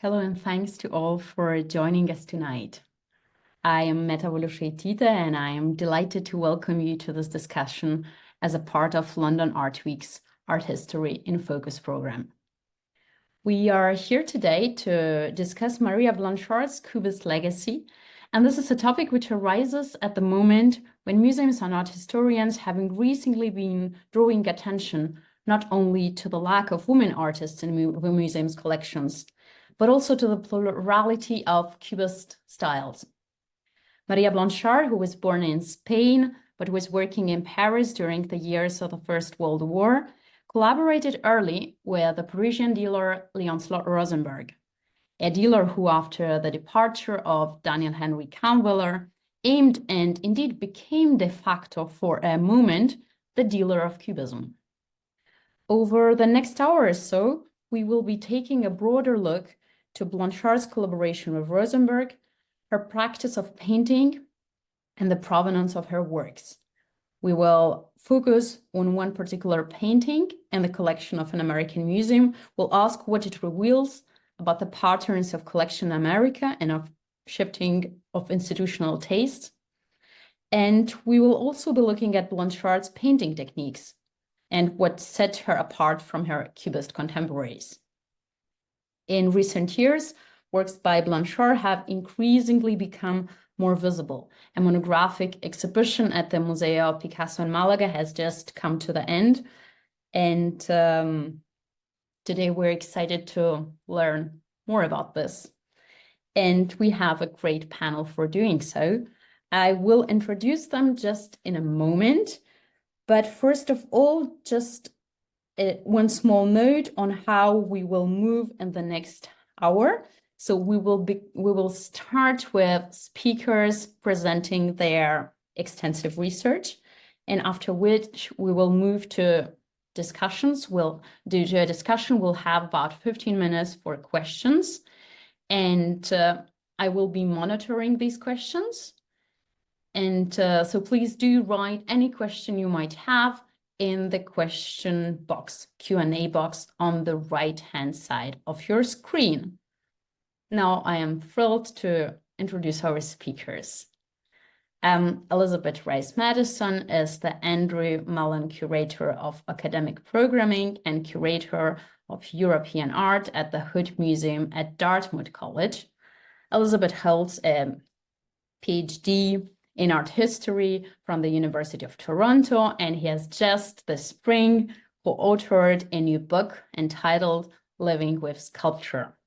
Hello and thanks to all for joining us tonight. I am Meta Voloshaitita and I am delighted to welcome you to this discussion as a part of London Art Week's Art History in Focus program. We are here today to discuss María Blanchard's Cubist legacy, and this is a topic which arises at the moment when museums and art historians have increasingly been drawing attention not only to the lack of women artists in the museum's collections, but also to the plurality of Cubist styles. María Blanchard, who was born in Spain, but was working in Paris during the years of the First World War, collaborated early with the Parisian dealer Leon Rosenberg, a dealer who, after the departure of Daniel Henry Kahnweiler, aimed and indeed became de facto for a moment the dealer of Cubism. Over the next hour or so, we will be taking a broader look to Blanchard's collaboration with Rosenberg, her practice of painting, and the provenance of her works. We will focus on one particular painting and the collection of an American museum. We'll ask what it reveals about the patterns of collection in America and of shifting of institutional tastes. And we will also be looking at Blanchard's painting techniques and what set her apart from her Cubist contemporaries. In recent years, works by Blanchard have increasingly become more visible. A monographic exhibition at the Museo Picasso in Malaga has just come to the end. And today we're excited to learn more about this. And we have a great panel for doing so. I will introduce them just in a moment. But first of all, just one small note on how we will move in the next hour. So we will start with speakers presenting their extensive research, and after which we will move to discussions. We'll have about 15 minutes for questions, and I will be monitoring these questions. And so please do write any question you might have in the question box, Q&A box on the right-hand side of your screen. Now I am thrilled to introduce our speakers. Elizabeth Rice Mattison is the Andrew Mellon Curator of Academic Programming and Curator of European Art at the Hood Museum at Dartmouth College. Elizabeth holds a PhD in art history from the University of Toronto, and he has just this spring co-authored a new book entitled Living with Sculpture.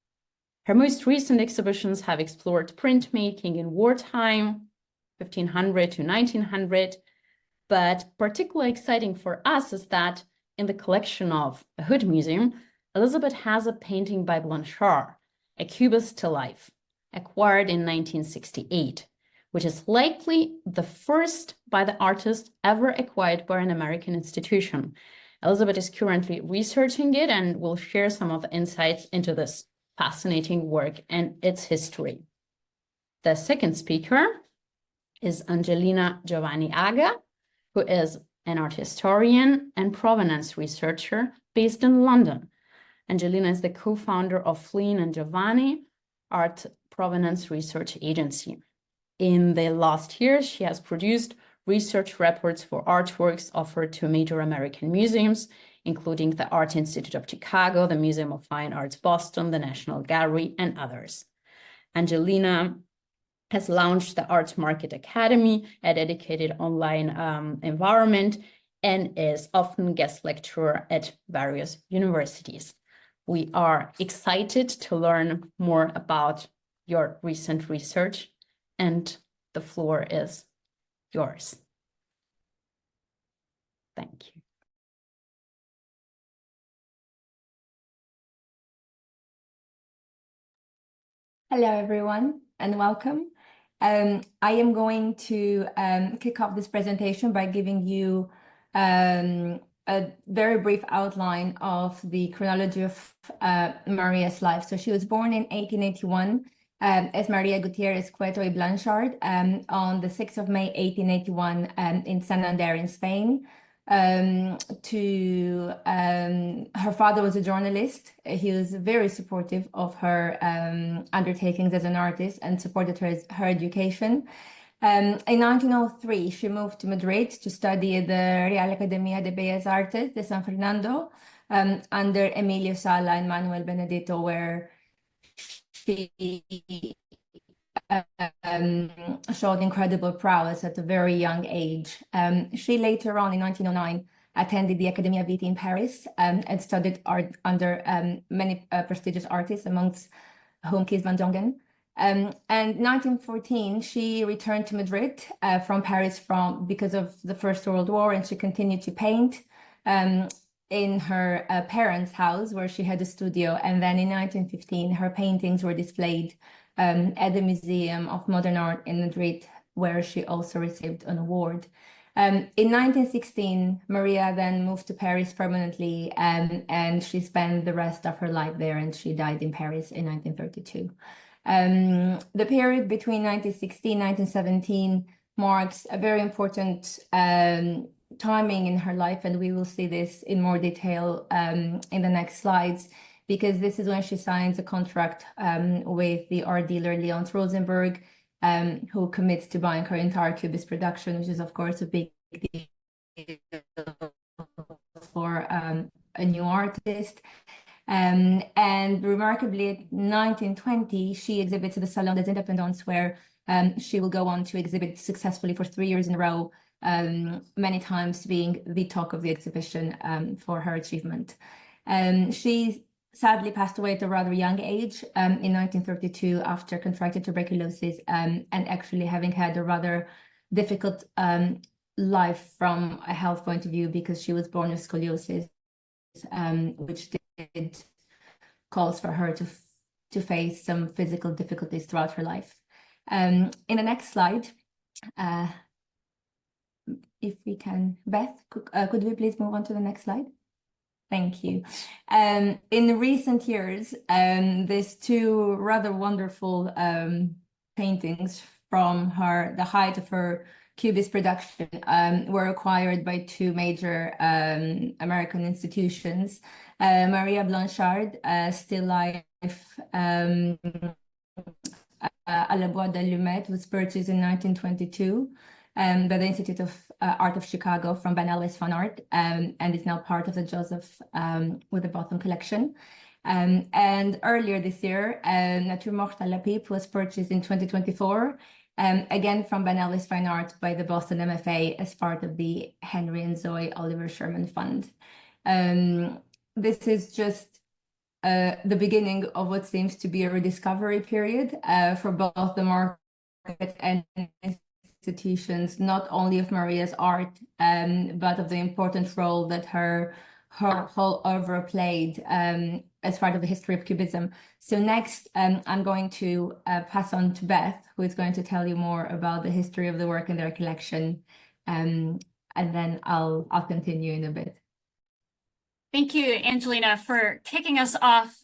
Her most recent exhibitions have explored printmaking in wartime, 1500 to 1900, but particularly exciting for us is that in the collection of the Hood Museum, Elizabeth has a painting by Blanchard, a Cubist still life, acquired in 1968. Which is likely the first by the artist ever acquired by an American institution. Elizabeth is currently researching it and will share some of the insights into this fascinating work and its history. The second speaker is Angelina Giovani-Agha, who is an art historian and provenance researcher based in London. Angelina is the co-founder of Flynn and Giovanni Art Provenance Research Agency. In the last years, she has produced research reports for artworks offered to major American museums, including the Art Institute of Chicago, the Museum of Fine Arts Boston, the National Gallery, and others. Angelina has launched the Art Market Academy, a dedicated online environment, and is often guest lecturer at various universities. We are excited to learn more about your recent research, and the floor is yours. Thank you. Hello, everyone, and welcome. I am going to kick off this presentation by giving you a very brief outline of the chronology of Maria's life. So she was born in 1881 as Maria Gutierrez Cueto y Blanchard on the 6th of May, 1881 in Santander in Spain. Her father was a journalist. He was very supportive of her undertakings as an artist and supported her education. In 1903, she moved to Madrid to study at the Real Academia de Bellas Artes de San Fernando under Emilio Sala and Manuel Benedito, where she showed incredible prowess at a very young age. She later on, in 1909, attended the Academia Vitae in Paris and studied art under many prestigious artists, amongst whom Kees van Dongen. And in 1914, she returned to Madrid from Paris because of the First World War, and she continued to paint in her parents' house, where she had a studio. And then in 1915, her paintings were displayed at the Museum of Modern Art in Madrid, where she also received an award. In 1916, Maria then moved to Paris permanently, and she spent the rest of her life there, and she died in Paris in 1932. The period between 1916 and 1917 marks a very important timing in her life, and we will see this in more detail in the next slides, because this is when she signs a contract with the art dealer Leonce Rosenberg, who commits to buying her entire Cubist production, which is, of course, a big deal for a new artist. And remarkably, in 1920, she exhibits at the Salon des Indépendants, where she will go on to exhibit successfully for 3 years in a row, many times being the talk of the exhibition for her achievement. She sadly passed away at a rather young age in 1932 after contracting tuberculosis and actually having had a rather difficult life from a health point of view, because she was born with scoliosis, which did cause for her to face some physical difficulties throughout her life. In the next slide, if we can, Beth, could we please move on to the next slide? Thank you. In recent years, there's two rather wonderful paintings from the height of her Cubist production were acquired by two major American institutions. María Blanchard, still life à la boîte d'allumettes, was purchased in 1922 by the Institute of Art of Chicago from Van Ellis Fine Art, and is now part of the Joseph with the Botham collection. And earlier this year, Nature Morte à la Pipe was purchased in 2024, again from Van Ellis Fine Art by the Boston MFA as part of the Henry and Zoe Oliver Sherman Fund. This is just the beginning of what seems to be a rediscovery period for both the market and institutions, not only of Maria's art, but of the important role that her whole oeuvre played as part of the history of Cubism. So next, I'm going to pass on to Beth, who is going to tell you more about the history of the work in their collection, and then I'll continue in a bit. Thank you, Angelina, for kicking us off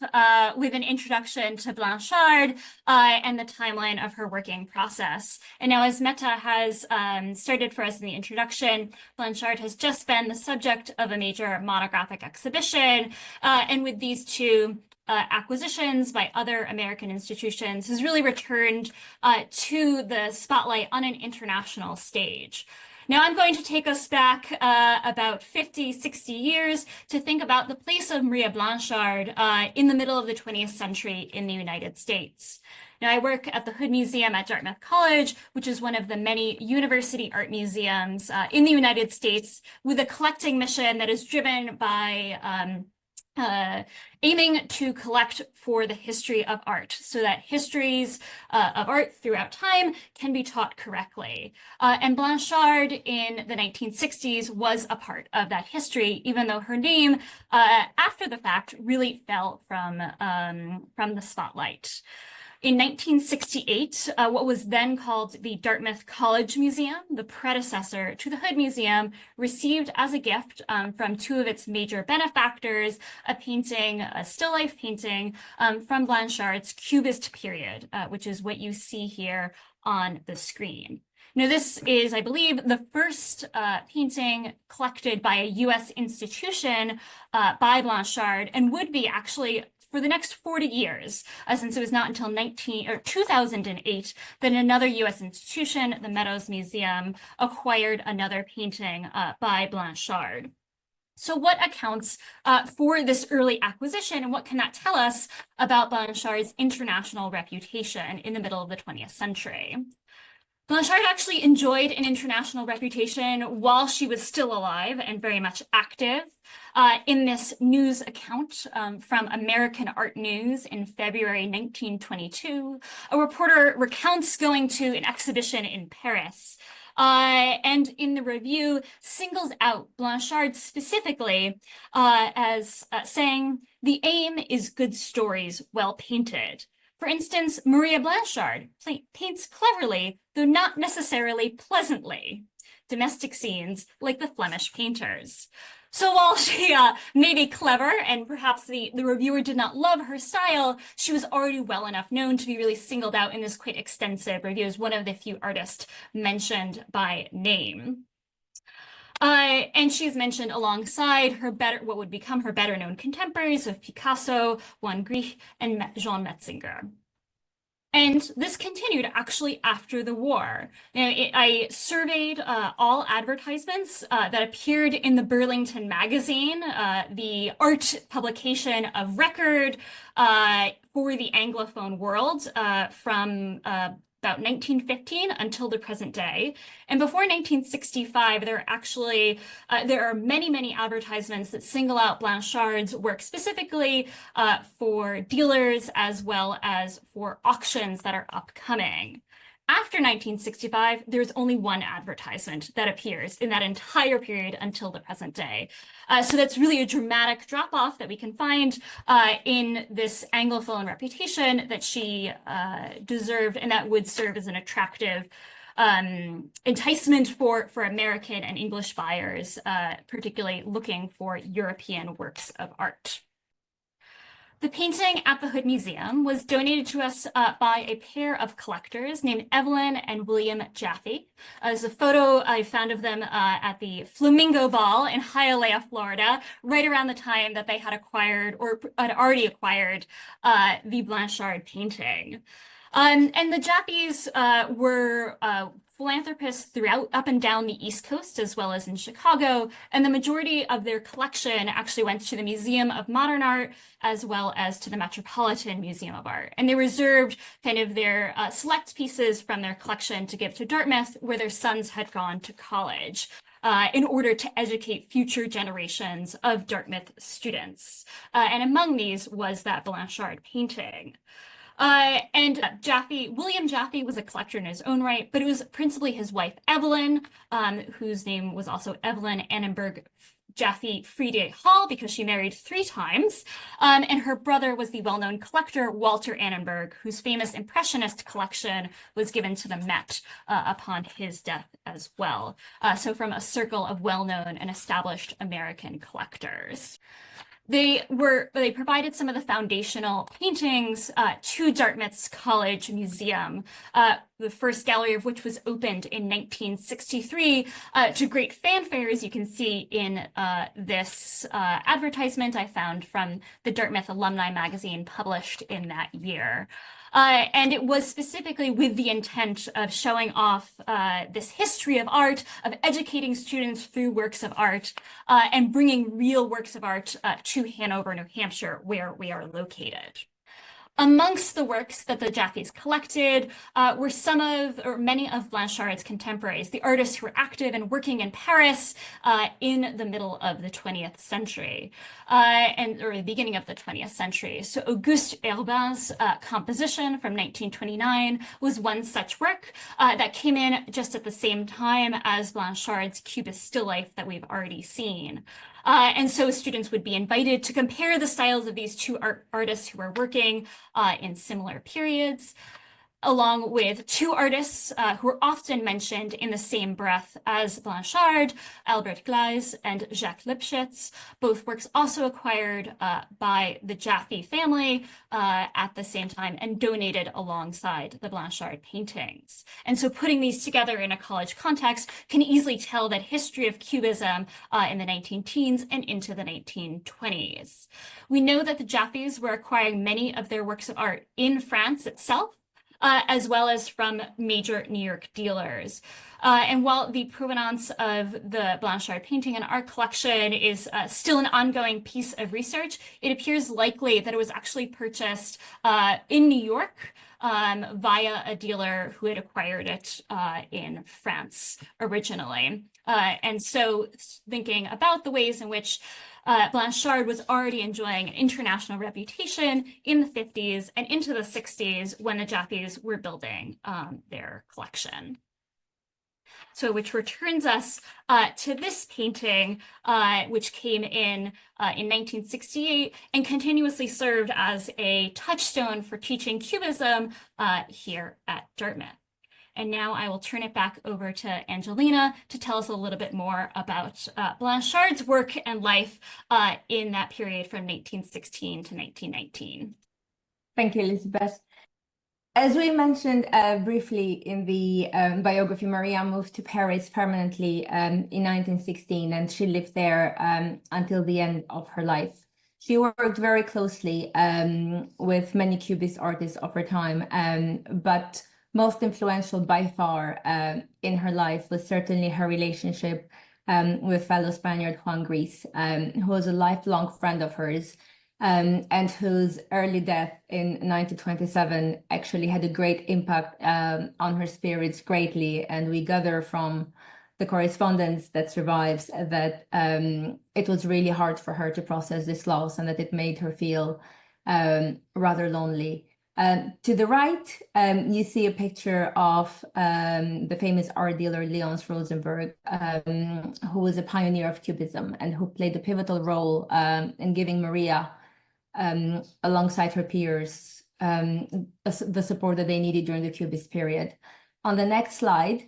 with an introduction to Blanchard and the timeline of her working process. And now, as Meta has started for us in the introduction, Blanchard has just been the subject of a major monographic exhibition, and with these two acquisitions by other American institutions, has really returned to the spotlight on an international stage. Now I'm going to take us back about 50, 60 years to think about the place of Maria Blanchard in the middle of the 20th century in the United States. Now I work at the Hood Museum at Dartmouth College, which is one of the many university art museums in the United States, with a collecting mission that is driven by aiming to collect for the history of art, so that histories of art throughout time can be taught correctly. And Blanchard in the 1960s was a part of that history, even though her name, after the fact, really fell from the spotlight. In 1968, what was then called the Dartmouth College Museum, the predecessor to the Hood Museum, received as a gift from two of its major benefactors a painting, a still life painting from Blanchard's Cubist period, which is what you see here on the screen. Now, this is, I believe, the first painting collected by a US institution by Blanchard, and would be actually for the next 40 years, since it was not until 2008 that another US institution, the Meadows Museum, acquired another painting by Blanchard. So what accounts for this early acquisition, and what can that tell us about Blanchard's international reputation in the middle of the 20th century? Blanchard actually enjoyed an international reputation while she was still alive and very much active. In this news account from American Art News in February 1922, a reporter recounts going to an exhibition in Paris. And in the review, singles out Blanchard specifically as saying, "The aim is good stories well painted." For instance, Maria Blanchard paints cleverly, though not necessarily pleasantly, domestic scenes like the Flemish painters. So while she may be clever, and perhaps the reviewer did not love her style, she was already well enough known to be really singled out in this quite extensive review as one of the few artists mentioned by name. And she's mentioned alongside what would become her better known contemporaries of Picasso, Juan Gris, and Jean Metzinger. And this continued actually after the war. I surveyed all advertisements that appeared in the Burlington magazine, the art publication of record for the Anglophone world from about 1915 until the present day. And before 1965, there are many, many advertisements that single out Blanchard's work specifically for dealers as well as for auctions that are upcoming. After 1965, there's only one advertisement that appears in that entire period until the present day. So that's really a dramatic drop-off that we can find in this Anglophone reputation that she deserved, and that would serve as an attractive enticement for American and English buyers, particularly looking for European works of art. The painting at the Hood Museum was donated to us by a pair of collectors named Evelyn and William Jaffe. There's a photo I found of them at the Flamingo Ball in Hialeah, Florida, right around the time that they had acquired or had already acquired the Blanchard painting. And the Jaffes were philanthropists up and down the East Coast, as well as in Chicago, and the majority of their collection actually went to the Museum of Modern Art, as well as to the Metropolitan Museum of Art. And they reserved kind of their select pieces from their collection to give to Dartmouth, where their sons had gone to college. In order to educate future generations of Dartmouth students. And among these was that Blanchard painting. And William Jaffe was a collector in his own right, but it was principally his wife, Evelyn, whose name was also Evelyn Annenberg Jaffe Friede Hall, because she married 3 times. And her brother was the well-known collector, Walter Annenberg, whose famous Impressionist collection was given to the Met upon his death as well. So from a circle of well-known and established American collectors. They provided some of the foundational paintings to Dartmouth's College Museum, the first gallery of which was opened in 1963 to great fanfare, as you can see in this advertisement I found from the Dartmouth Alumni magazine published in that year. And it was specifically with the intent of showing off this history of art, of educating students through works of art, and bringing real works of art to Hanover, New Hampshire, where we are located. Amongst the works that the Jaffes collected were many of Blanchard's contemporaries, the artists who were active and working in Paris in the middle of the 20th century, or the beginning of the 20th century. So Auguste Herbin's composition from 1929 was one such work that came in just at the same time as Blanchard's Cubist still life that we've already seen. And so students would be invited to compare the styles of these two artists who are working in similar periods. along with two artists who are often mentioned in the same breath as Blanchard, Albert Gleis and Jacques Lipschitz, both works also acquired by the Jaffe family at the same time and donated alongside the Blanchard paintings. And so putting these together in a college context can easily tell that history of Cubism in the 19-teens and into the 1920s. We know that the Jaffes were acquiring many of their works of art in France itself, as well as from major New York dealers. And while the provenance of the Blanchard painting and art collection is still an ongoing piece of research, it appears likely that it was actually purchased in New York via a dealer who had acquired it in France originally. And so thinking about the ways in which Blanchard was already enjoying an international reputation in the 50s and into the 60s when the Jaffes were building their collection. So which returns us to this painting, which came in 1968 and continuously served as a touchstone for teaching Cubism here at Dartmouth. And now I will turn it back over to Angelina to tell us a little bit more about Blanchard's work and life in that period from 1916 to 1919. Thank you, Elizabeth. As we mentioned briefly in the biography, Maria moved to Paris permanently in 1916, and she lived there until the end of her life. She worked very closely with many Cubist artists of her time, but most influential by far in her life was certainly her relationship with fellow Spaniard Juan Gris, who was a lifelong friend of hers, and whose early death in 1927 actually had a great impact on her spirits greatly. And we gather from the correspondence that survives that it was really hard for her to process this loss and that it made her feel rather lonely. To the right, you see a picture of the famous art dealer Léonce Rosenberg, who was a pioneer of Cubism and who played a pivotal role in giving Maria, alongside her peers, the support that they needed during the Cubist period. On the next slide,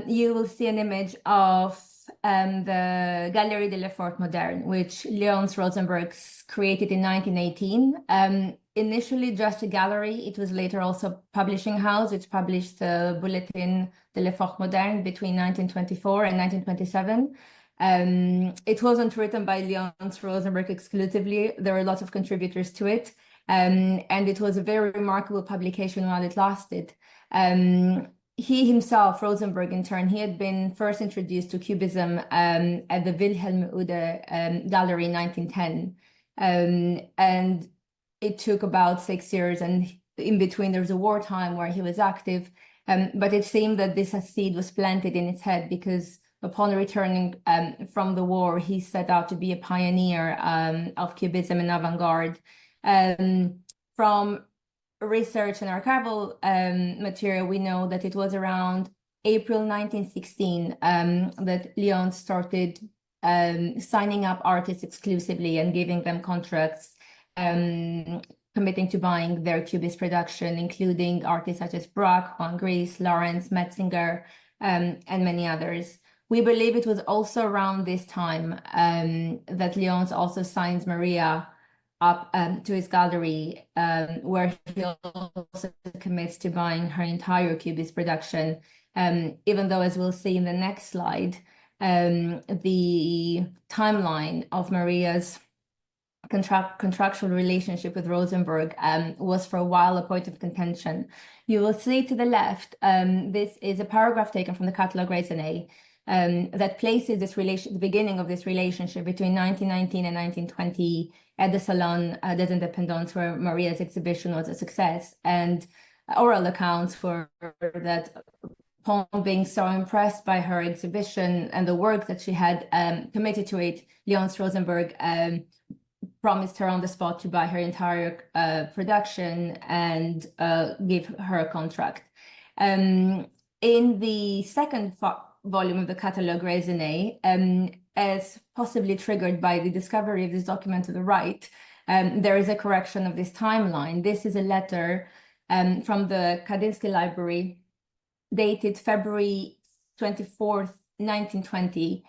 you will see an image of the Galerie de l'Effort Moderne, which Léonce Rosenberg created in 1918. Initially just a gallery, it was later also a publishing house. It published the Bulletin de l'Effort Moderne between 1924 and 1927. It wasn't written by Léonce Rosenberg exclusively. There were lots of contributors to it. And it was a very remarkable publication while it lasted. He himself, Rosenberg, in turn, he had been first introduced to Cubism at the Wilhelm Ude Gallery in 1910. And it took about 6 years, and in between there was a wartime where he was active. But it seemed that this seed was planted in his head because upon returning from the war, he set out to be a pioneer of Cubism and avant-garde. From research and archival material, we know that it was around April 1916 that Léonce started signing up artists exclusively and giving them contracts, committing to buying their Cubist production, including artists such as Braque, Juan Gris, Lawrence, Metzinger, and many others. We believe it was also around this time that Léonce also signs Maria up to his gallery, where he also commits to buying her entire Cubist production, even though, as we'll see in the next slide, the timeline of Maria's contractual relationship with Rosenberg was for a while a point of contention. You will see to the left, this is a paragraph taken from the Catalogue Raisonné that places this the beginning of this relationship between 1919 and 1920 at the Salon des Indépendants, where Maria's exhibition was a success. And oral accounts were that upon being so impressed by her exhibition and the work that she had committed to it, Léonce Rosenberg promised her on the spot to buy her entire production and give her a contract. In the second volume of the Catalogue Raisonné, as possibly triggered by the discovery of this document to the right, there is a correction of this timeline. This is a letter from the Kandinsky Library, dated February 24th, 1920,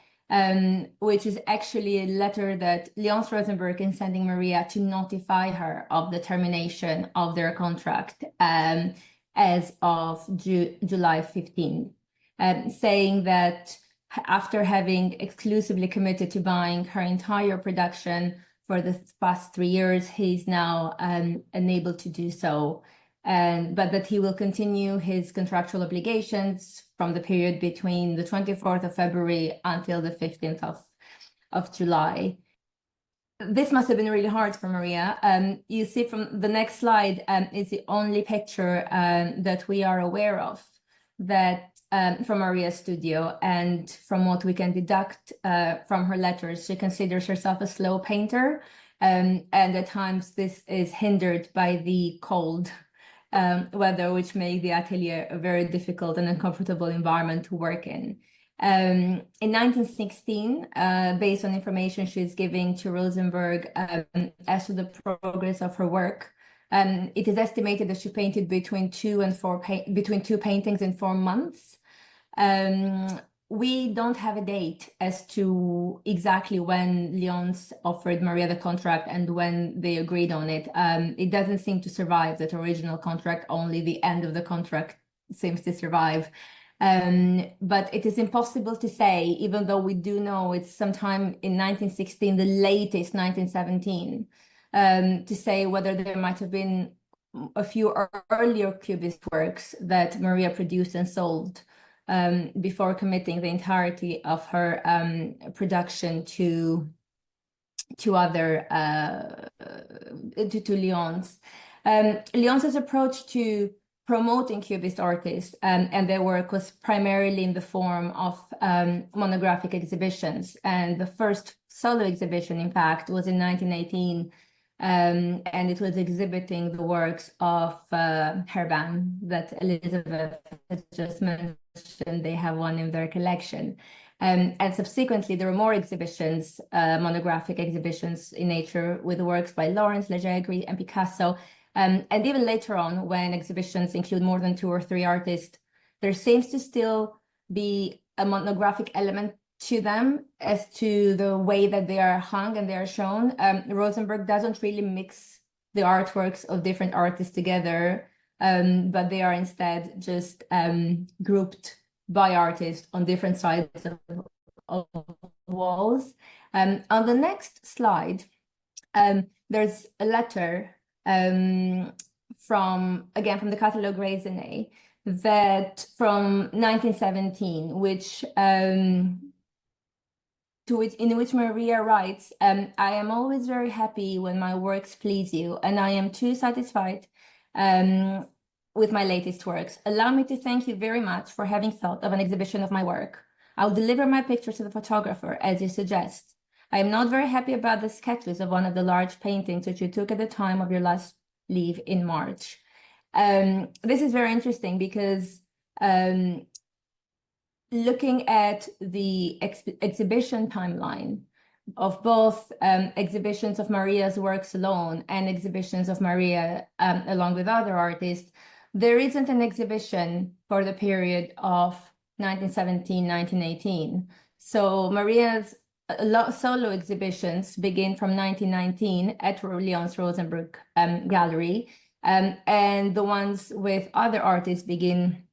which is actually a letter that Léonce Rosenberg is sending Maria to notify her of the termination of their contract as of July 15th, saying that after having exclusively committed to buying her entire production for the past 3 years, he's now unable to do so, but that he will continue his contractual obligations from the period between the 24th of February until the 15th of July. This must have been really hard for Maria. You see from the next slide is the only picture that we are aware of that from Maria's studio, and from what we can deduct from her letters, she considers herself a slow painter, and at times this is hindered by the cold weather, which made the atelier a very difficult and uncomfortable environment to work in. In 1916, based on information she's giving to Rosenberg as to the progress of her work, it is estimated that she painted between two paintings in 4 months. We don't have a date as to exactly when Léonce offered Maria the contract and when they agreed on it. It doesn't seem to survive that original contract, only the end of the contract seems to survive. But it is impossible to say, even though we do know it's sometime in 1916, the latest 1917, to say whether there might have been a few earlier Cubist works that Maria produced and sold before committing the entirety of her production to other to Léonce. Léonce's approach to promoting Cubist artists and their work was primarily in the form of monographic exhibitions, and the first solo exhibition, in fact, was in 1918. And it was exhibiting the works of Herban that Elizabeth has just mentioned. They have one in their collection. And subsequently, there were more exhibitions, monographic exhibitions in nature with works by Lawrence, Legendre, and Picasso. And even later on, when exhibitions include more than 2 or 3 artists, there seems to still be a monographic element to them as to the way that they are hung and they are shown. Rosenberg doesn't really mix the artworks of different artists together, but they are instead just grouped by artists on different sides of walls. On the next slide, there's a letter from the Catalogue Raisonné that from 1917, in which Maria writes, I am always very happy when my works please you, and I am too satisfied with my latest works. Allow me to thank you very much for having thought of an exhibition of my work. I'll deliver my picture to the photographer, as you suggest. I am not very happy about the sketches of one of the large paintings which you took at the time of your last leave in March. This is very interesting because looking at the exhibition timeline of both exhibitions of Maria's works alone and exhibitions of Maria along with other artists, there isn't an exhibition for the period of 1917-1918. So Maria's solo exhibitions begin from 1919 at Léonce Rosenberg Gallery, and the ones with other artists begin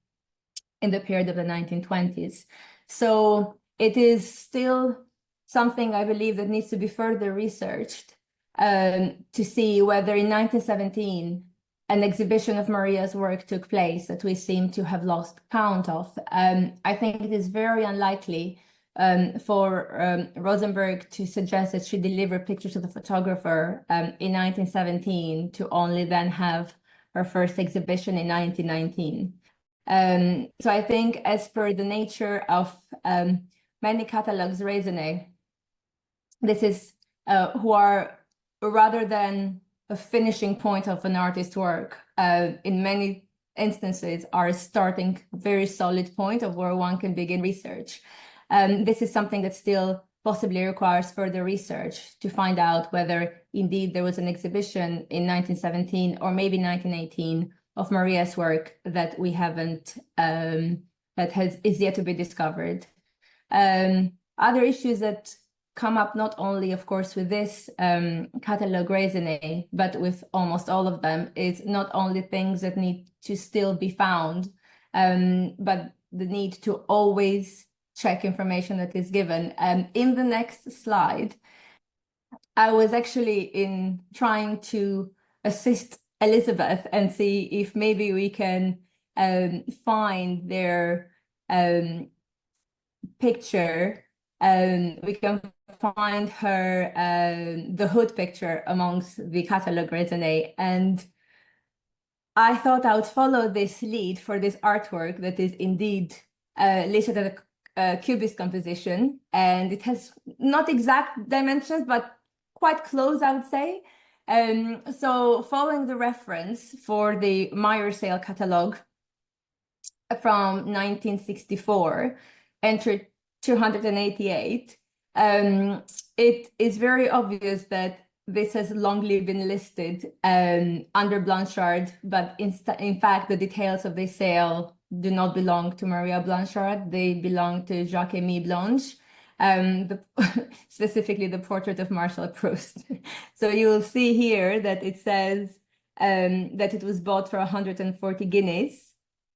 in the period of the 1920s. So it is still something I believe that needs to be further researched to see whether in 1917 an exhibition of Maria's work took place that we seem to have lost count of. I think it is very unlikely for Rosenberg to suggest that she delivered pictures to the photographer in 1917 to only then have her first exhibition in 1919. So I think as per the nature of many catalogues raisonné, this is who are, rather than a finishing point of an artist's work, in many instances are a starting very solid point of where one can begin research. This is something that still possibly requires further research to find out whether indeed there was an exhibition in 1917 or maybe 1918 of Maria's work that we haven't, is yet to be discovered. Other issues that come up not only, of course, with this catalog raisonné, but with almost all of them, is not only things that need to still be found, but the need to always check information that is given. In the next slide, I was actually trying to assist Elizabeth and see if maybe we can find their picture. We can find her the hood picture amongst the catalog raisonné, and I thought I would follow this lead for this artwork that is indeed listed as a Cubist composition, and it has not exact dimensions, but quite close, I would say. So following the reference for the Meyer sale catalog from 1964, entered 288, it is very obvious that this has longly been listed under Blanchard, but in fact, the details of the sale do not belong to Maria Blanchard. They belong to Jacques-Émile Blanche, specifically the portrait of Marcel Proust. So you will see here that it says that it was bought for 140 guineas,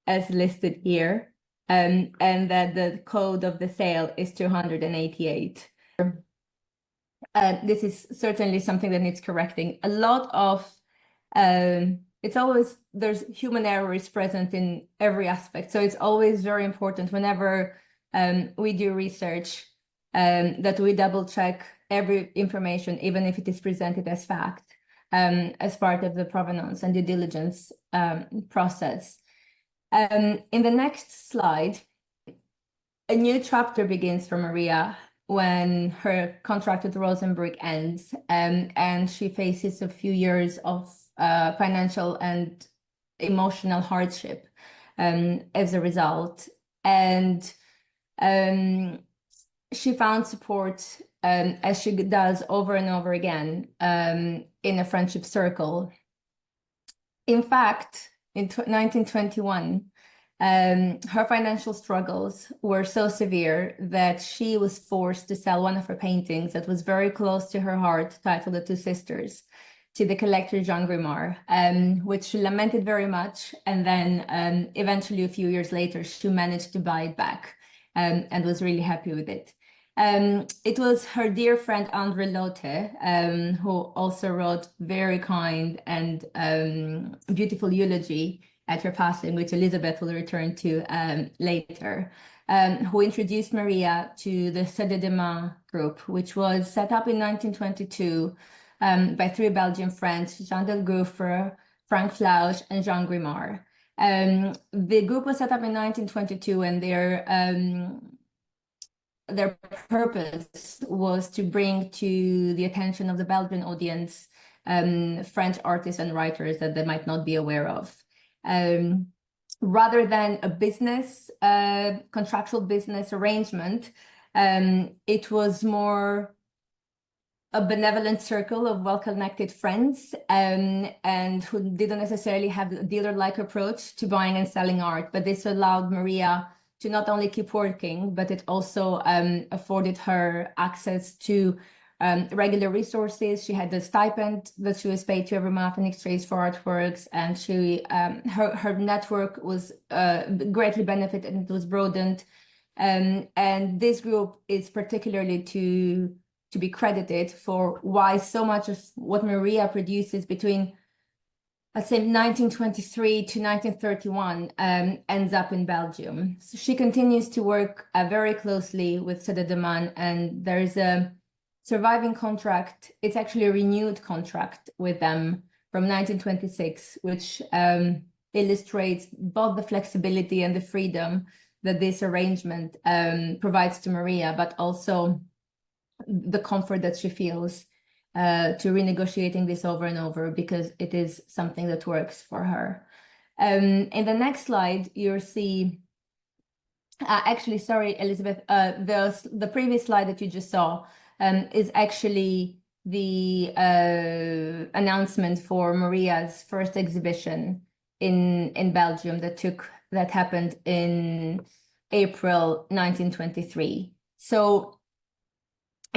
as listed here, and that the code of the sale is 288. This is certainly something that needs correcting. A lot of, it's always, there's human error is present in every aspect. So it's always very important whenever we do research that we double check every information, even if it is presented as fact, as part of the provenance and due diligence process. In the next slide, a new chapter begins for Maria when her contract with Rosenberg ends, and she faces a few years of financial and emotional hardship as a result. And she found support, as she does over and over again, in a friendship circle. In fact, in 1921, her financial struggles were so severe that she was forced to sell one of her paintings that was very close to her heart, titled The Two Sisters, to the collector Jean Grimard, which she lamented very much. And then eventually, a few years later, she managed to buy it back and was really happy with it. It was her dear friend André Lotte, who also wrote very kind and beautiful eulogy at her passing, which Elizabeth will return to later, who introduced Maria to the Cédé des Mains group, which was set up in 1922 by three Belgian friends, Jean Delgouffer, Frank Flausch, and Jean Grimard. The group was set up in 1922, and their purpose was to bring to the attention of the Belgian audience French artists and writers that they might not be aware of. Rather than a business, contractual business arrangement, it was more a benevolent circle of well-connected friends and who didn't necessarily have a dealer-like approach to buying and selling art. But this allowed Maria to not only keep working, but it also afforded her access to regular resources. She had the stipend that she was paid to every month in exchange for artworks, and she her network was greatly benefited and it was broadened. And this group is particularly to be credited for why so much of what Maria produces between, let's say, 1923 to 1931 ends up in Belgium. So she continues to work very closely with Cédé des Mains, and there's a surviving contract. It's actually a renewed contract with them from 1926, which illustrates both the flexibility and the freedom that this arrangement provides to Maria, but also the comfort that she feels to renegotiating this over and over, because it is something that works for her. In the next slide, you'll see, actually, sorry, Elizabeth, the previous slide that you just saw is actually the announcement for Maria's first exhibition in Belgium that happened in April 1923. So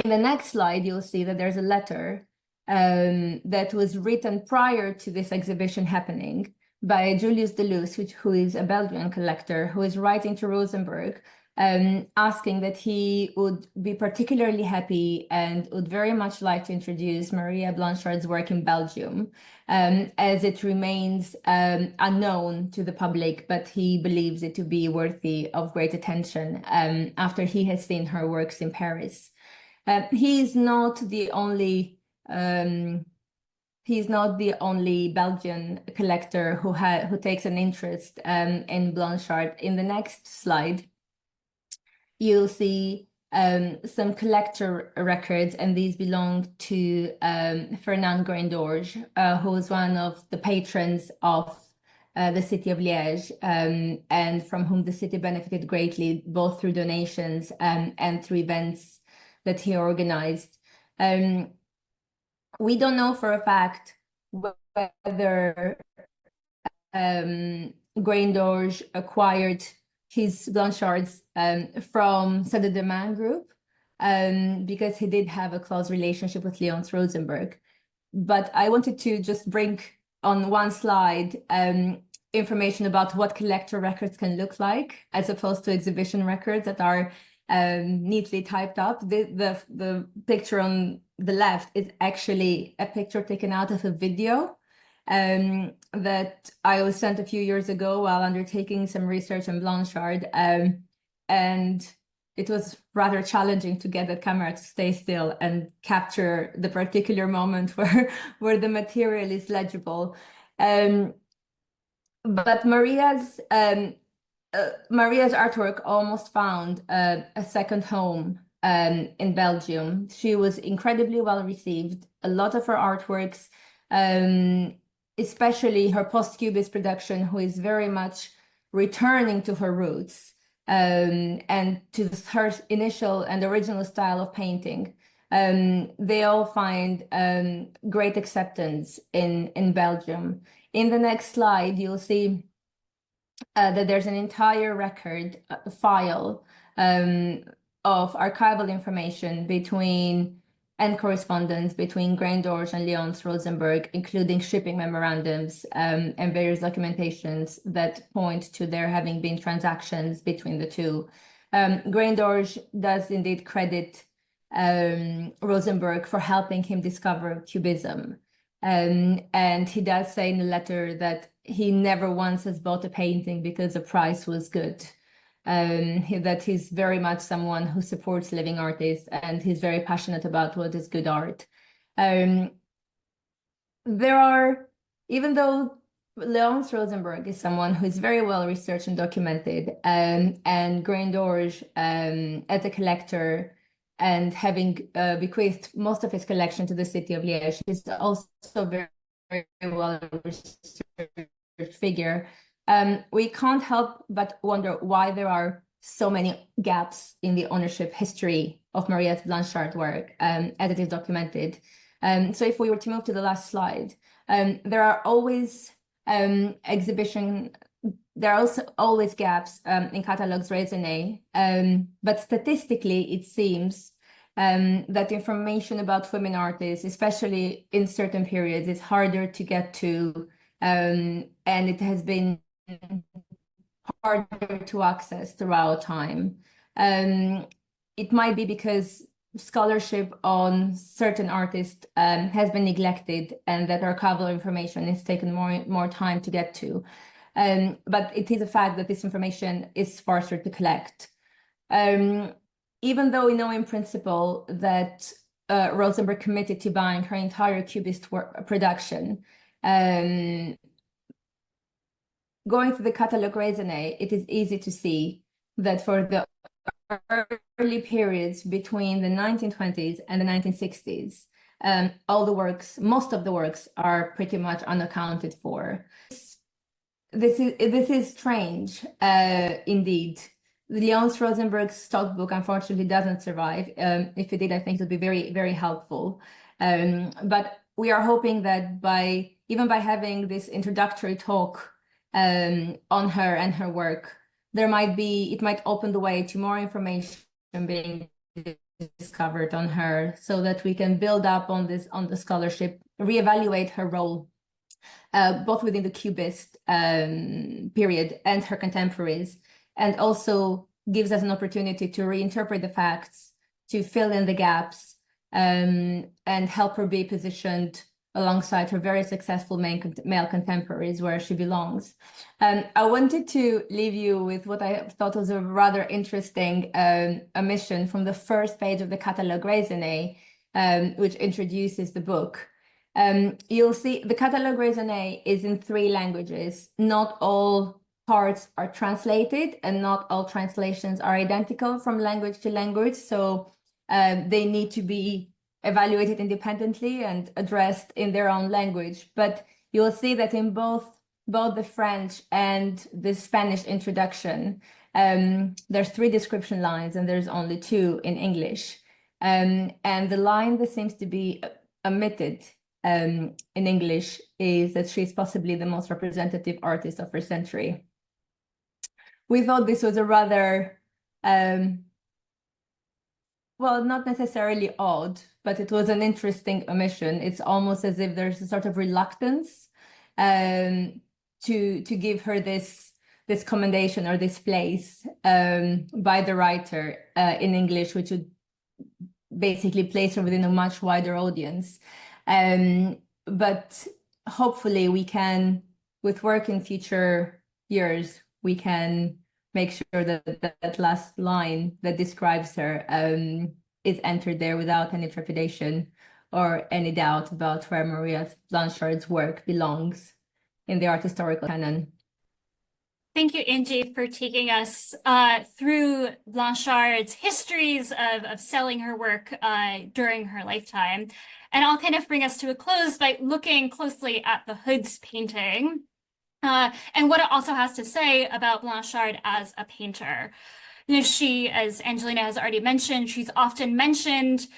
in the next slide, you'll see that there's a letter that was written prior to this exhibition happening by Julius Deleuze, who is a Belgian collector, who is writing to Rosenberg, asking that he would be particularly happy and would very much like to introduce Maria Blanchard's work in Belgium, as it remains unknown to the public, but he believes it to be worthy of great attention after he has seen her works in Paris. He is not the only Belgian collector who takes an interest in Blanchard. In the next slide, you'll see some collector records, and these belong to Fernand Graindorge, who was one of the patrons of the city of Liège, and from whom the city benefited greatly, both through donations and through events that he organized. We don't know for a fact whether Graindorge acquired his Blanchards from Saint Domingue group, because he did have a close relationship with Léonce Rosenberg. But I wanted to just bring on one slide information about what collector records can look like, as opposed to exhibition records that are neatly typed up. The picture on the left is actually a picture taken out of a video that I was sent a few years ago while undertaking some research on Blanchard, and it was rather challenging to get the camera to stay still and capture the particular moment where the material is legible. But Maria's artwork almost found a second home in Belgium. She was incredibly well received. A lot of her artworks, especially her post-Cubist production, who is very much returning to her roots and to her initial and original style of painting, they all find great acceptance in Belgium. In the next slide, you'll see that there's an entire record file of archival information and correspondence between Graindorge and Léonce Rosenberg, including shipping memorandums and various documentations that point to there having been transactions between the two. Graindorge does indeed credit Rosenberg for helping him discover Cubism. And he does say in the letter that he never once has bought a painting because the price was good. That he's very much someone who supports living artists, and he's very passionate about what is good art. Even though Léonce Rosenberg is someone who is very well researched and documented, and Graindorge, as a collector and having bequeathed most of his collection to the city of Liège, is also very, very well researched figure. We can't help but wonder why there are so many gaps in the ownership history of Maria Blanchard's work, as it is documented. So if we were to move to the last slide, there are always there are also always gaps in catalogues raisonnés, but statistically it seems that information about women artists, especially in certain periods, is harder to get to, and it has been harder to access throughout time. It might be because scholarship on certain artists has been neglected, and that archival information is taken more time to get to. But it is a fact that this information is sparser to collect. Even though we know in principle that Rosenberg committed to buying her entire Cubist production, going through the catalogue raisonné, it is easy to see that for the early periods between the 1920s and the 1960s, most of the works are pretty much unaccounted for. This is strange, indeed. Léonce Rosenberg's stockbook unfortunately doesn't survive. If it did, I think it would be very, very helpful. But we are hoping that even by having this introductory talk on her and her work. It might open the way to more information being discovered on her, so that we can build up on the scholarship, reevaluate her role, both within the Cubist period and her contemporaries, and also gives us an opportunity to reinterpret the facts, to fill in the gaps, and help her be positioned alongside her very successful male contemporaries where she belongs. I wanted to leave you with what I thought was a rather interesting omission from the first page of the Catalogue Raisonné, which introduces the book. You'll see the Catalogue Raisonné is in 3 languages. Not all parts are translated, and not all translations are identical from language to language. So they need to be evaluated independently and addressed in their own language. But you'll see that in both the French and the Spanish introduction, there's 3 description lines and there's only 2 in English. And the line that seems to be omitted in English is that she's possibly the most representative artist of her century. We thought this was a rather, well, not necessarily odd, but it was an interesting omission. It's almost as if there's a sort of reluctance to give her this commendation or this place by the writer in English, which would basically place her within a much wider audience. But hopefully we can, with work in future years, we can make sure that that last line that describes her is entered there without any trepidation or any doubt about where Maria Blanchard's work belongs in the art historical canon. Thank you, Angie, for taking us through Blanchard's histories of selling her work during her lifetime. And I'll kind of bring us to a close by looking closely at the Hood's painting and what it also has to say about Blanchard as a painter. You know, she, as Angelina has already mentioned, she's often mentioned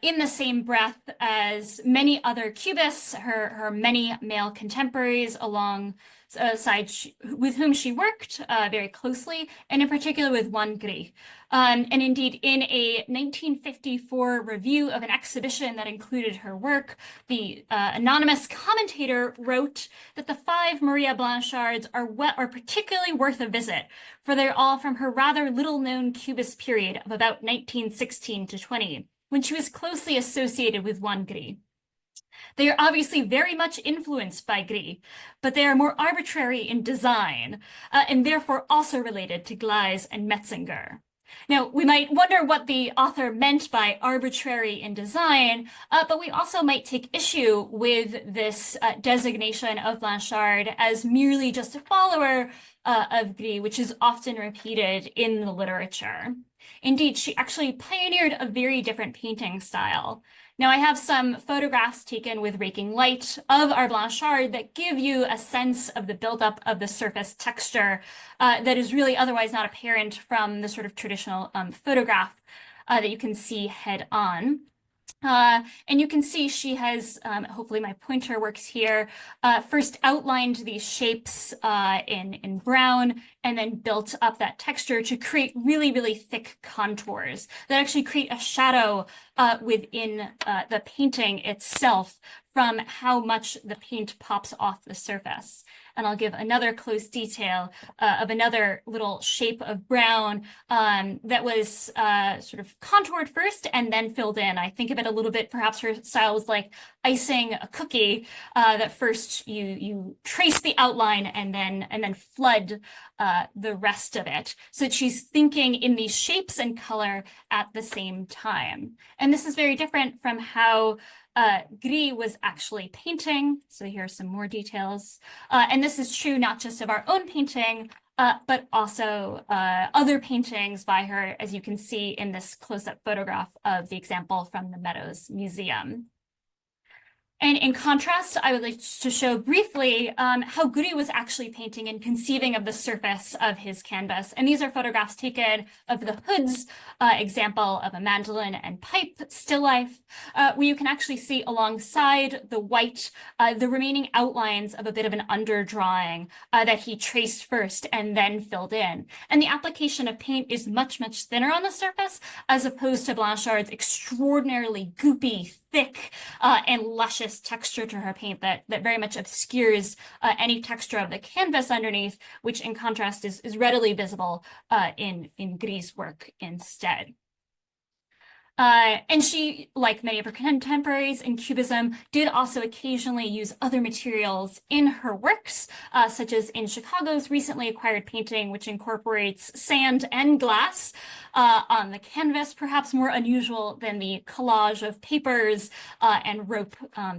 in the same breath as many other Cubists, her many male contemporaries alongside with whom she worked very closely, and in particular with Juan Gris. And indeed, in a 1954 review of an exhibition that included her work, the anonymous commentator wrote that the 5 Maria Blanchards are particularly worth a visit, for they're all from her rather little-known Cubist period of about 1916 to 20, when she was closely associated with Juan Gris. They are obviously very much influenced by Gris, but they are more arbitrary in design, and therefore also related to Gleis and Metzinger. Now, we might wonder what the author meant by arbitrary in design, but we also might take issue with this designation of Blanchard as merely just a follower of Gris, which is often repeated in the literature. Indeed, she actually pioneered a very different painting style. Now, I have some photographs taken with raking light of our Blanchard that give you a sense of the buildup of the surface texture that is really otherwise not apparent from the sort of traditional photograph that you can see head on. And you can see she has, hopefully my pointer works here, first outlined these shapes in brown and then built up that texture to create really, really thick contours that actually create a shadow within the painting itself from how much the paint pops off the surface. And I'll give another close detail of another little shape of brown that was sort of contoured first and then filled in. I think of it a little bit, perhaps her style was like icing a cookie, that first you trace the outline and then flood the rest of it. So that she's thinking in these shapes and color at the same time. And this is very different from how Gris was actually painting. So here are some more details. And this is true not just of our own painting, but also other paintings by her, as you can see in this close-up photograph of the example from the Meadows Museum. And in contrast, I would like to show briefly how Guri was actually painting and conceiving of the surface of his canvas. And these are photographs taken of the hoods, example of a mandolin and pipe still life, where you can actually see alongside the white, the remaining outlines of a bit of an underdrawing that he traced first and then filled in. And the application of paint is much, much thinner on the surface, as opposed to Blanchard's extraordinarily goopy, thick, and luscious texture to her paint that very much obscures any texture of the canvas underneath, which in contrast is readily visible in Gris' work instead. And she, like many of her contemporaries in Cubism, did also occasionally use other materials in her works, such as in Chicago's recently acquired painting, which incorporates sand and glass on the canvas, perhaps more unusual than the collage of papers and rope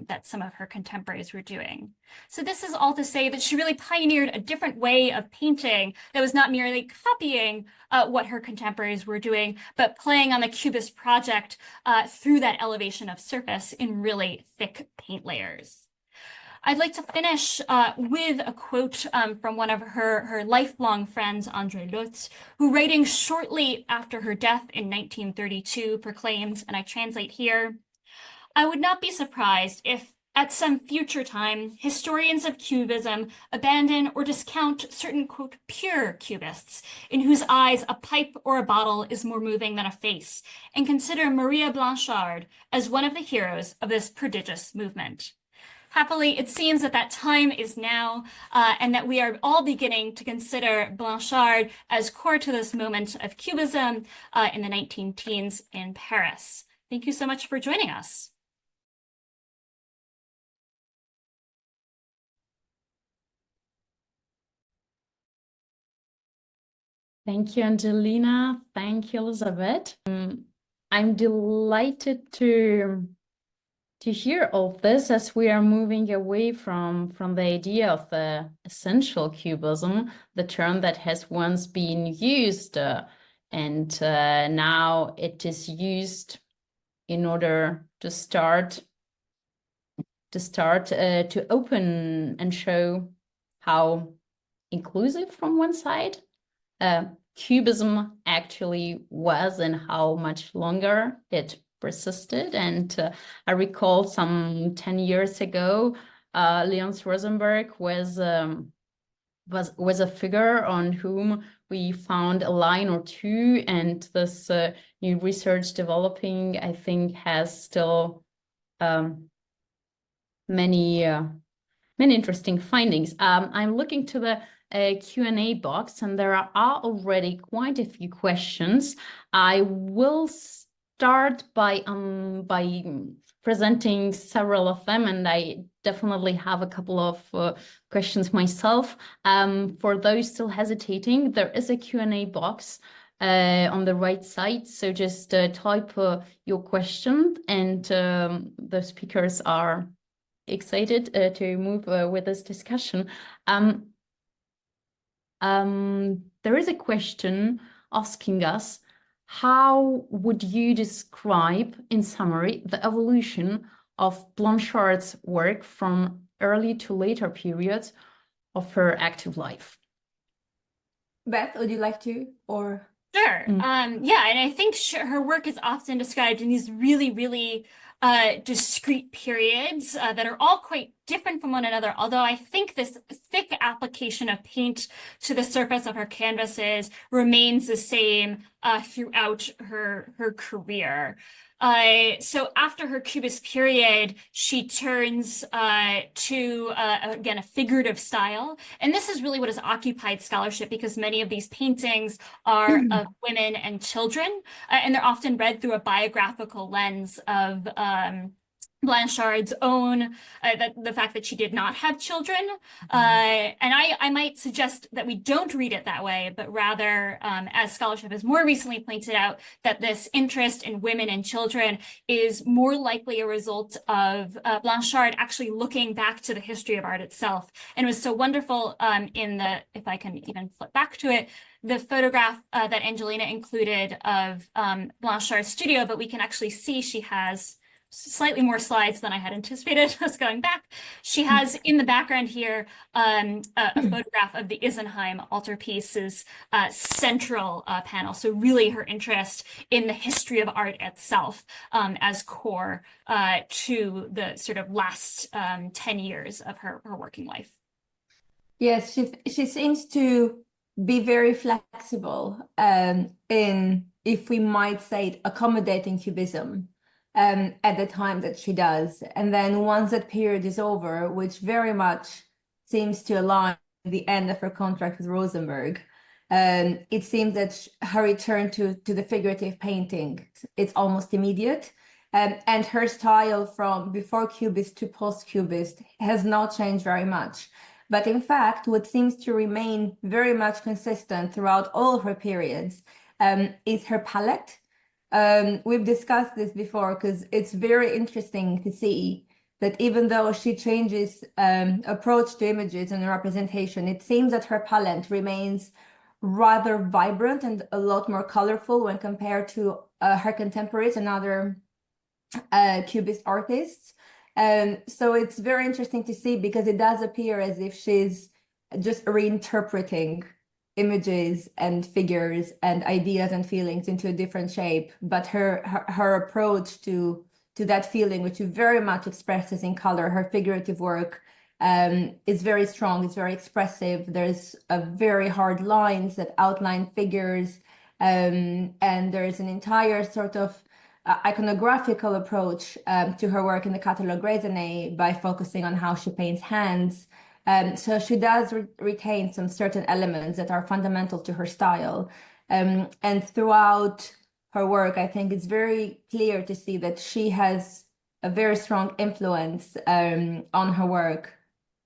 that some of her contemporaries were doing. So this is all to say that she really pioneered a different way of painting that was not merely copying what her contemporaries were doing, but playing on the Cubist project through that elevation of surface in really thick paint layers. I'd like to finish with a quote from one of her lifelong friends, André Lutz, who, writing shortly after her death in 1932, proclaimed, and I translate here, "I would not be surprised if, at some future time, historians of Cubism abandon or discount certain, quote, pure Cubists, in whose eyes a pipe or a bottle is more moving than a face, and consider Maria Blanchard as one of the heroes of this prodigious movement." Happily, it seems that that time is now, and that we are all beginning to consider Blanchard as core to this moment of Cubism in the 19-teens in Paris. Thank you so much for joining us. Thank you, Angelina. Thank you, Elizabeth. I'm delighted to hear all this as we are moving away from the idea of the essential Cubism, the term that has once been used, and now it is used in order to to open and show how inclusive from one side Cubism actually was and how much longer it persisted. And I recall some 10 years ago, Leonce Rosenberg was a figure on whom we found a line or two, and this new research developing, I think, has still many interesting findings. I'm looking to the Q&A box, and there are already quite a few questions. I will start by presenting several of them, and I definitely have a couple of questions myself. For those still hesitating, there is a Q&A box on the right side, so just type your question, and the speakers are excited to move with this discussion. There is a question asking us, how would you describe, in summary, the evolution of Blanchard's work from early to later periods of her active life? Beth, would you like to, or? Sure. Yeah, and I think her work is often described in these really, really discrete periods that are all quite different from one another, although I think this thick application of paint to the surface of her canvases remains the same throughout her career. So after her Cubist period, she turns to, again, a figurative style. And this is really what has occupied scholarship, because many of these paintings are of women and children, and they're often read through a biographical lens of Blanchard's own, the fact that she did not have children. And I might suggest that we don't read it that way, but rather, as scholarship has more recently pointed out, that this interest in women and children is more likely a result of Blanchard actually looking back to the history of art itself. And it was so wonderful in the, if I can even flip back to it, the photograph that Angelina included of Blanchard's studio, but we can actually see she has slightly more slides than I had anticipated. Just going back, she has in the background here a photograph of the Isenheim altarpiece's central panel. So really her interest in the history of art itself as core to the sort of last 10 years of her working life. Yes, she seems to be very flexible in, if we might say it, accommodating Cubism at the time that she does. And then once that period is over, which very much seems to align with the end of her contract with Rosenberg, it seems that her return to the figurative painting, it's almost immediate. And her style from before Cubist to post-Cubist has not changed very much. But in fact, what seems to remain very much consistent throughout all her periods is her palette. We've discussed this before because it's very interesting to see that even though she changes approach to images and representation, it seems that her palette remains rather vibrant and a lot more colorful when compared to her contemporaries and other Cubist artists. So it's very interesting to see because it does appear as if she's just reinterpreting images and figures and ideas and feelings into a different shape. But her approach to that feeling, which she very much expresses in color, her figurative work is very strong, it's very expressive. There's a very hard lines that outline figures, and there's an entire sort of iconographical approach to her work in the Catalogue Raisonné by focusing on how she paints hands. So she does retain some certain elements that are fundamental to her style. And throughout her work, I think it's very clear to see that she has a very strong influence on her work,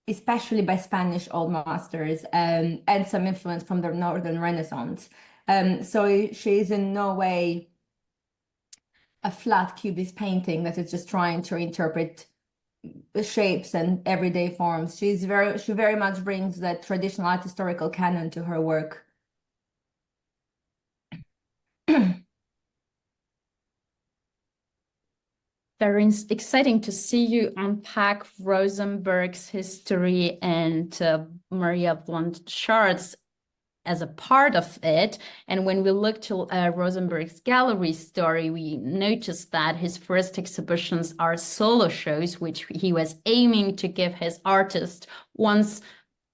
especially by Spanish old masters, and some influence from the Northern Renaissance. So she is in no way a flat Cubist painting that is just trying to interpret the shapes and everyday forms. She very much brings that traditional art historical canon to her work. Very exciting to see you unpack Rosenberg's history and María Blanchard's as a part of it. And when we look to Rosenberg's gallery story, we noticed that his first exhibitions are solo shows, which he was aiming to give his artist once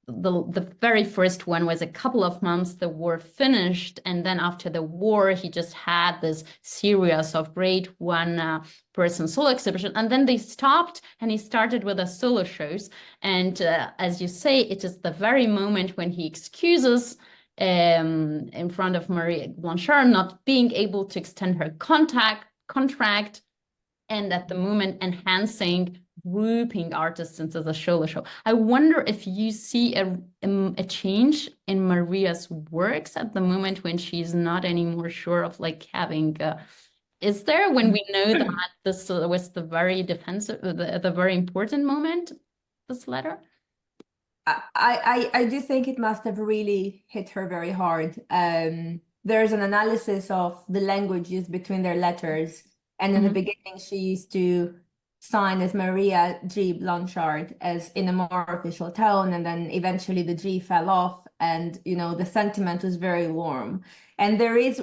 the very first one was a couple of months the war finished, and then after the war he just had this series of great one-person solo exhibition, and then they stopped and he started with the solo shows. And as you say, it is the very moment when he excuses in front of María Blanchard not being able to extend her contract, and at the moment enhancing grouping artists into the solo show. I wonder if you see a change in Maria's works at the moment when she's not anymore sure of like having is there, when we know that this was the very defensive, the very important moment, this letter? I do think it must have really hit her very hard. There's an analysis of the language used between their letters, and in the beginning she used to sign as Maria G. Blanchard as in a more official tone, and then eventually the G fell off, and the sentiment was very warm. And there is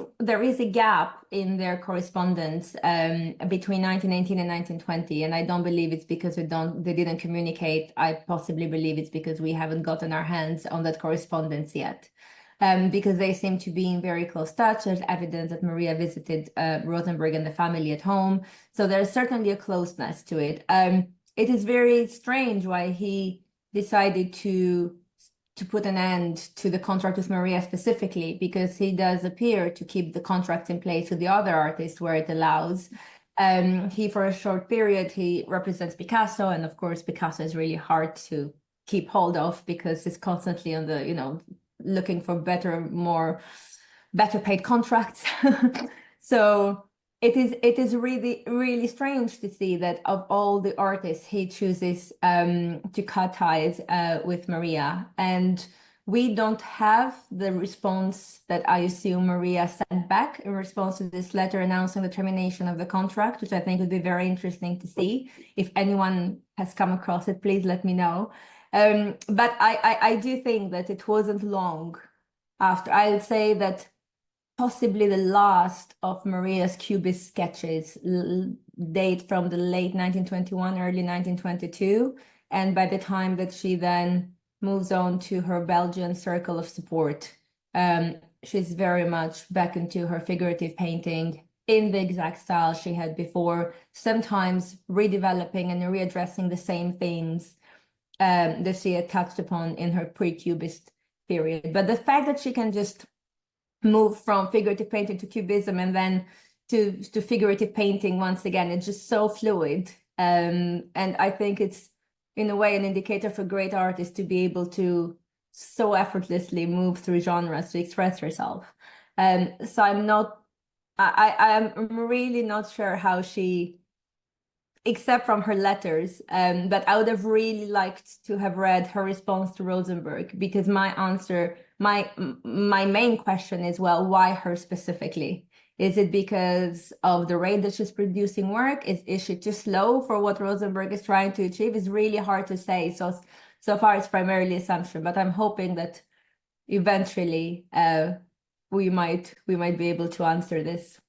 a gap in their correspondence between 1918 and 1920, and I don't believe it's because they didn't communicate. I possibly believe it's because we haven't gotten our hands on that correspondence yet. Because they seem to be in very close touch. There's evidence that Maria visited Rosenberg and the family at home. So there's certainly a closeness to it. It is very strange why he decided to put an end to the contract with Maria specifically, because he does appear to keep the contracts in place with the other artists where it allows. He, for a short period, he represents Picasso, and of course Picasso is really hard to keep hold of because he's constantly on the, looking for better paid contracts. So it is really, really strange to see that of all the artists he chooses to cut ties with Maria. And We don't have the response that I assume Maria sent back in response to this letter announcing the termination of the contract, which I think would be very interesting to see. If anyone has come across it, please let me know. But I do think that it wasn't long after. I would say that possibly the last of Maria's Cubist sketches date from the late 1921, early 1922. And by the time that she then moves on to her Belgian circle of support, she's very much back into her figurative painting in the exact style she had before, sometimes redeveloping and readdressing the same themes that she had touched upon in her pre-Cubist period. But the fact that she can just move from figurative painting to Cubism and then to figurative painting once again, it's just so fluid. And I think it's, in a way, an indicator for great artists to be able to so effortlessly move through genres to express herself. So I'm really not sure how she, except from her letters, but I would have really liked to have read her response to Rosenberg, because my main question is, well, why her specifically? Is it because of the rate that she's producing work? Is she too slow for what Rosenberg is trying to achieve? It's really hard to say. So far it's primarily assumption, but I'm hoping that eventually we might be able to answer this.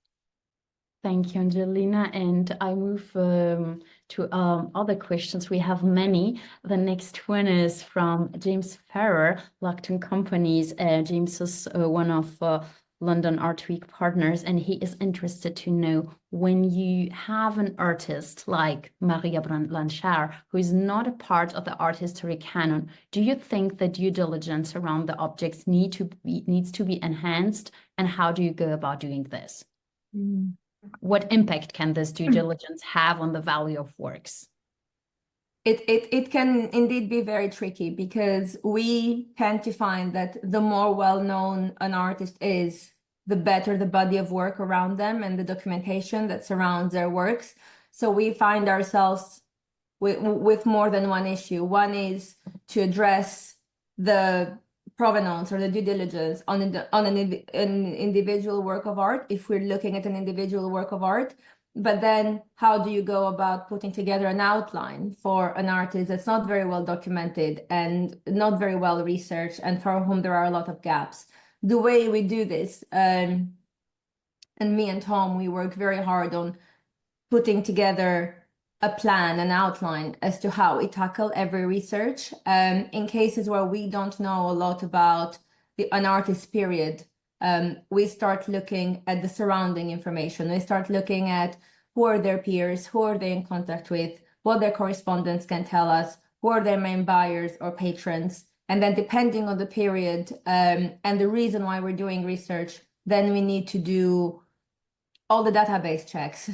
Thank you, Angelina. And I move to other questions. We have many. The next one is from James Farrer, Lockton Companies. James is one of London Art Week partners, and he is interested to know, when you have an artist like María Blanchard, who is not a part of the art history canon, do you think the due diligence around the objects needs to be enhanced? And how do you go about doing this? What impact can this due diligence have on the value of works? It can indeed be very tricky, because we tend to find that the more well-known an artist is, the better the body of work around them and the documentation that surrounds their works. So we find ourselves with more than one issue. One is to address the provenance or the due diligence on an individual work of art, if we're looking at an individual work of art. But then how do you go about putting together an outline for an artist that's not very well documented and not very well researched, and for whom there are a lot of gaps? The way we do this, and me and Tom, we work very hard on putting together a plan, an outline as to how we tackle every research. In cases where we don't know a lot about an artist's period, we start looking at the surrounding information. We start looking at who are their peers, who are they in contact with, what their correspondents can tell us, who are their main buyers or patrons. And then depending on the period and the reason why we're doing research, then we need to do all the database checks,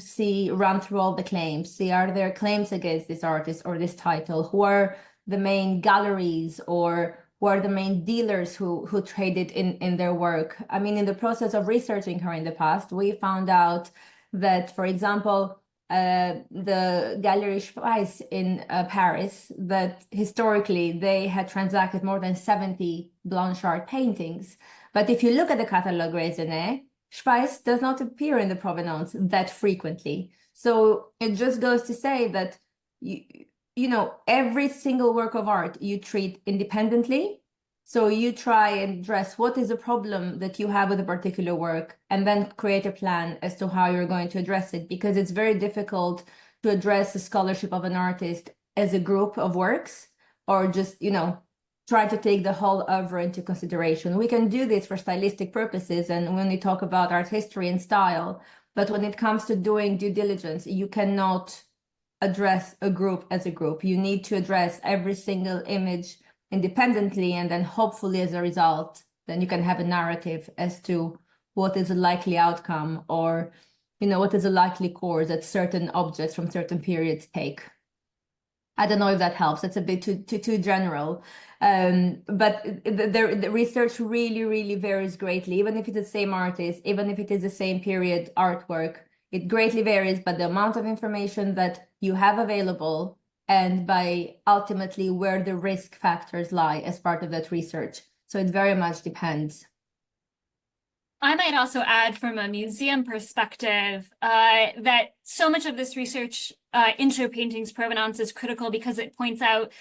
run through all the claims, see, are there claims against this artist or this title? Who are the main galleries, or who are the main dealers who traded in their work? I mean, in the process of researching her in the past, we found out that, for example, the Gallery Spice in Paris, that historically they had transacted more than 70 Blanchard paintings. But if you look at the catalogue raisonné, Spice does not appear in the Provenance that frequently. So it just goes to say that, you know, every single work of art you treat independently. So you try and address what is the problem that you have with a particular work, and then create a plan as to how you're going to address it, because it's very difficult to address the scholarship of an artist as a group of works, or just, you know, try to take the whole oeuvre into consideration. We can do this for stylistic purposes and when we talk about art history and style, but when it comes to doing due diligence, you cannot address a group as a group. You need to address every single image independently, and then hopefully as a result, then you can have a narrative as to what is a likely outcome, or, you know, what is a likely course that certain objects from certain periods take. I don't know if that helps. It's a bit too general. But the research really varies greatly, even if it's the same artist, even if it is the same period artwork, it greatly varies by the amount of information that you have available, and by ultimately where the risk factors lie as part of that research. So it very much depends. I might also add from a museum perspective that so much of this research into a painting's provenance is critical because it points out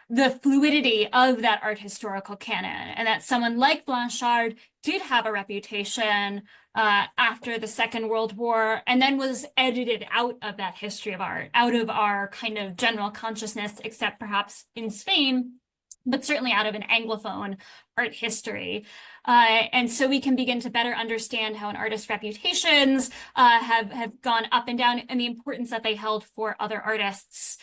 the fluidity of that art historical canon, and that someone like Blanchard did have a reputation after the Second World War, and then was edited out of that history of art, out of our kind of general consciousness, except perhaps in Spain, but certainly out of an Anglophone art history. And so we can begin to better understand how an artist's reputations have gone up and down, and the importance that they held for other artists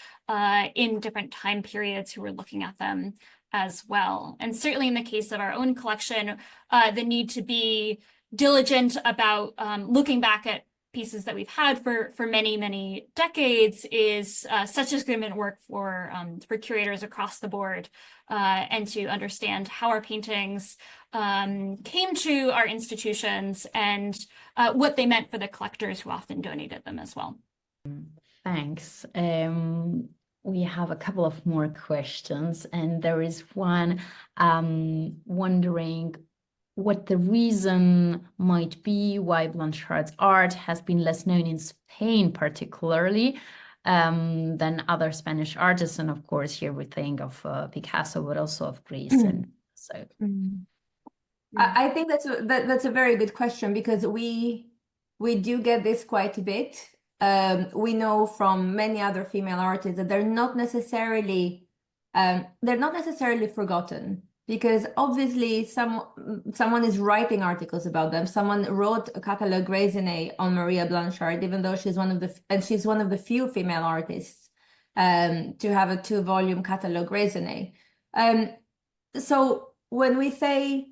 in different time periods who were looking at them as well. And certainly in the case of our own collection, the need to be diligent about looking back at pieces that we've had for many, many decades is such discriminant work for curators across the board, and to understand how our paintings came to our institutions and what they meant for the collectors who often donated them as well. Thanks. We have a couple of more questions, and there is one wondering what the reason might be why Blanchard's art has been less known in Spain particularly than other Spanish artists. And of course, here we think of Picasso, but also of Greece. And so I think that's a very good question, because we do get this quite a bit. We know from many other female artists that they're not necessarily forgotten, because obviously someone is writing articles about them. Someone wrote a catalogue raisonné on Maria Blanchard, even though she's one of the few female artists to have a 2-volume catalogue raisonné. So when we say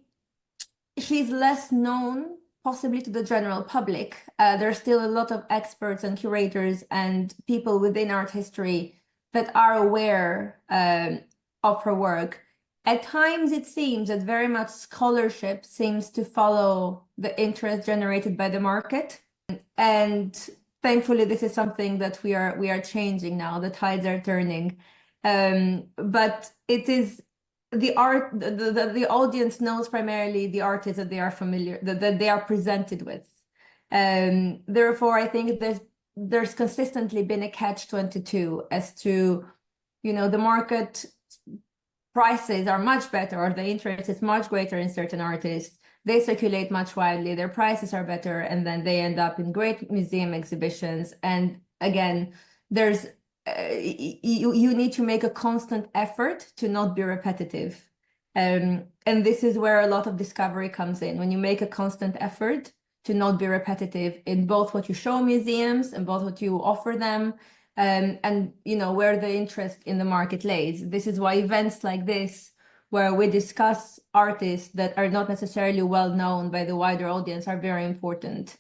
she's less known, possibly to the general public, there's still a lot of experts and curators and people within art history that are aware of her work. At times, it seems that very much scholarship seems to follow the interest generated by the market. And thankfully, this is something that we are changing now. The tides are turning. But it is the audience knows primarily the artists that they are familiar, that they are presented with. Therefore, I think there's consistently been a catch-22 as to, the market prices are much better, or the interest is much greater in certain artists. They circulate much widely, their prices are better, and then they end up in great museum exhibitions. And again, there's you need to make a constant effort to not be repetitive. And this is where a lot of discovery comes in, when you make a constant effort to not be repetitive in both what you show museums and both what you offer them, and where the interest in the market lays. This is why events like this, where we discuss artists that are not necessarily well known by the wider audience, are very important,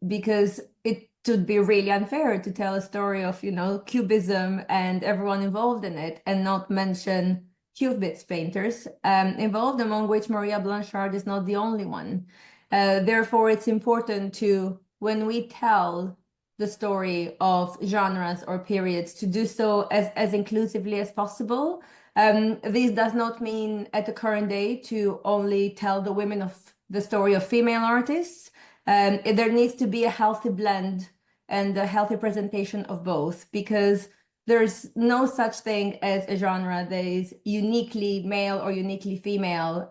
because it would be really unfair to tell a story of Cubism and everyone involved in it and not mention Cubist painters involved, among which Maria Blanchard is not the only one. Therefore, it's important to, when we tell the story of genres or periods, to do so as inclusively as possible. This does not mean at the current day to only tell the story of female artists. There needs to be a healthy blend and a healthy presentation of both, because there's no such thing as a genre that is uniquely male or uniquely female.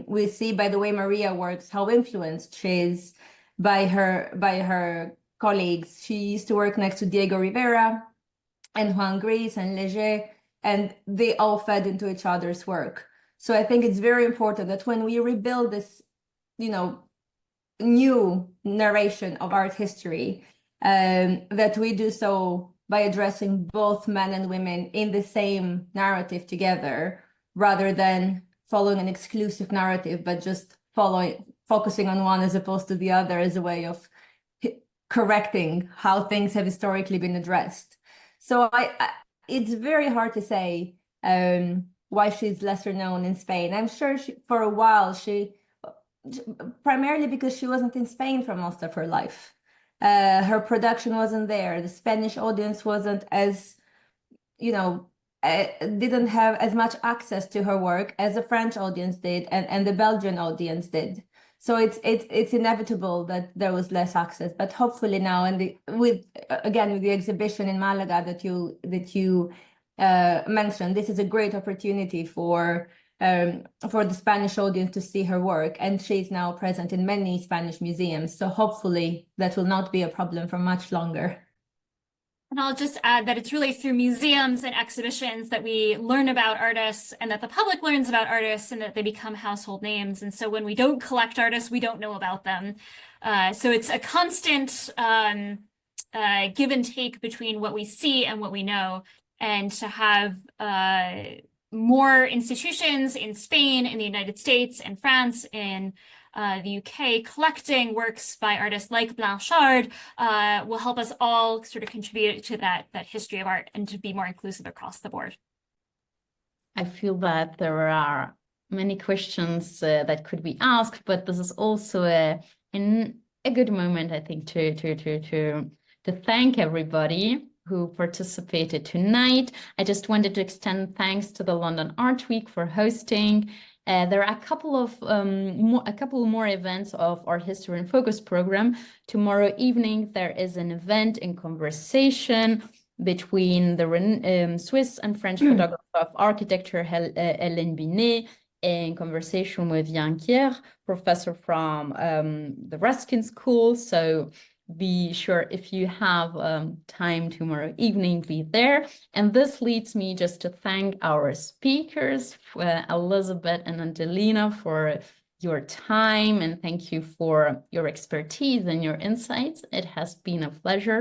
We see by the way Maria works how influenced she is by her colleagues. She used to work next to Diego Rivera and Juan Gris and Leger, and they all fed into each other's work. So I think it's very important that when we rebuild this, new narration of art history, that we do so by addressing both men and women in the same narrative together, rather than following an exclusive narrative, but just focusing on one as opposed to the other as a way of correcting how things have historically been addressed. So it's very hard to say why she's lesser known in Spain. I'm sure for a while primarily because she wasn't in Spain for most of her life. Her production wasn't there. The Spanish audience wasn't as, didn't have as much access to her work as the French audience did and the Belgian audience did. So it's inevitable that there was less access, but hopefully now, and with the exhibition in Malaga that you mentioned, this is a great opportunity for the Spanish audience to see her work, and she's now present in many Spanish museums. So hopefully that will not be a problem for much longer. And I'll just add that it's really through museums and exhibitions that we learn about artists, and that the public learns about artists, and that they become household names. And so when we don't collect artists, we don't know about them. So it's a constant give and take between what we see and what we know. And to have more institutions in Spain, in the United States, in France, in the UK, collecting works by artists like Blanchard will help us all sort of contribute to that history of art and to be more inclusive across the board. I feel that there are many questions that could be asked, but this is also a good moment, I think, to thank everybody who participated tonight. I just wanted to extend thanks to the London Art Week for hosting. There are a couple more events of Art History in Focus program. Tomorrow evening, there is an event in conversation between the Swiss and French photographer of architecture, Hélène Binet, in conversation with Jan Kier, professor from the Ruskin School. So be sure, if you have time tomorrow evening, be there. And this leads me just to thank our speakers, Elizabeth and Angelina, for your time, and thank you for your expertise and your insights. It has been a pleasure.